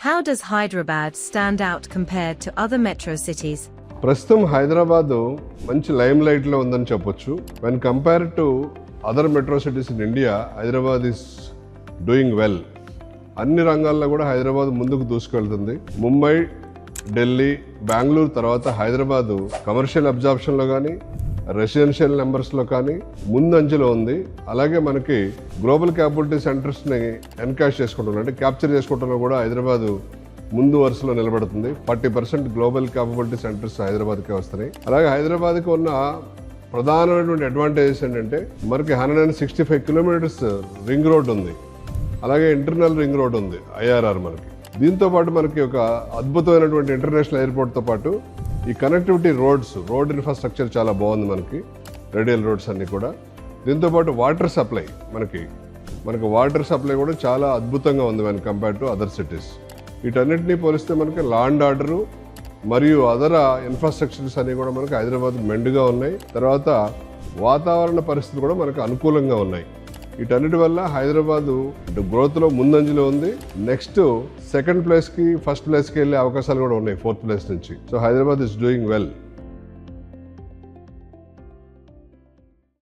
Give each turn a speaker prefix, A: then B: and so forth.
A: How does Hyderabad stand out compared to other metro cities?
B: ప్రస్తుతం హైదరాబాద్ మంచి lime light లో ఉందని చెప్పొచ్చు. When compare to other metro cities in India, Hyderabad is doing well. అన్ని రంగాల్లో కూడా హైదరాబాద్ ముందుకు దూసుకెళ్తుంది. ముంబై, ఢిల్లీ, బెంగళూరు తర్వాత హైదరాబాద్ కమర్షియల్ అబ్జార్ప్షన్లో కానీ, రెసిడెన్షియల్ నెంబర్స్లో కానీ ముందంజలో ఉంది. అలాగే మనకి గ్లోబల్ క్యాపిటల్ సెంటర్స్ని ఎన్కాష్ చేసుకుంటున్నాం, అంటే క్యాప్చర్ చేసుకుంటున్నా కూడా హైదరాబాద్ ముందు వరుసలో నిలబడుతుంది. 40% గ్లోబల్ క్యాపబిలిటీ సెంటర్స్ హైదరాబాద్కే వస్తున్నాయి. అలాగే హైదరాబాద్కి ఉన్న ప్రధానమైనటువంటి అడ్వాంటేజెస్ ఏంటంటే మనకి 165 కిలోమీటర్స్ రింగ్ రోడ్ ఉంది, అలాగే ఇంటర్నల్ రింగ్ రోడ్ ఉంది IRR మనకి. దీంతో పాటు మనకి ఒక అద్భుతమైనటువంటి ఇంటర్నేషనల్ ఎయిర్పోర్ట్తో పాటు ఈ కనెక్టివిటీ రోడ్ ఇన్ఫ్రాస్ట్రక్చర్ చాలా బాగుంది మనకి, రేడియల్ రోడ్స్ అన్నీ కూడా. దీంతో పాటు వాటర్ సప్లై మనకి వాటర్ సప్లై కూడా చాలా అద్భుతంగా ఉంది when compare to other cities. వీటన్నిటినీ పోలిస్తే మనకి లా అండ్ ఆర్డరు మరియు అదర్ ఇన్ఫ్రాస్ట్రక్చర్స్ అన్నీ కూడా మనకి హైదరాబాద్ మెండుగా ఉన్నాయి. తర్వాత వాతావరణ పరిస్థితులు కూడా మనకు అనుకూలంగా ఉన్నాయి. వీటన్నిటి వల్ల హైదరాబాద్ గ్రోత్లో ముందంజలో ఉంది. నెక్స్ట్ సెకండ్ ప్లేస్కి ఫస్ట్ ప్లేస్కి వెళ్ళే అవకాశాలు కూడా ఉన్నాయి 4th ప్లేస్ నుంచి. So Hyderabad is doing well.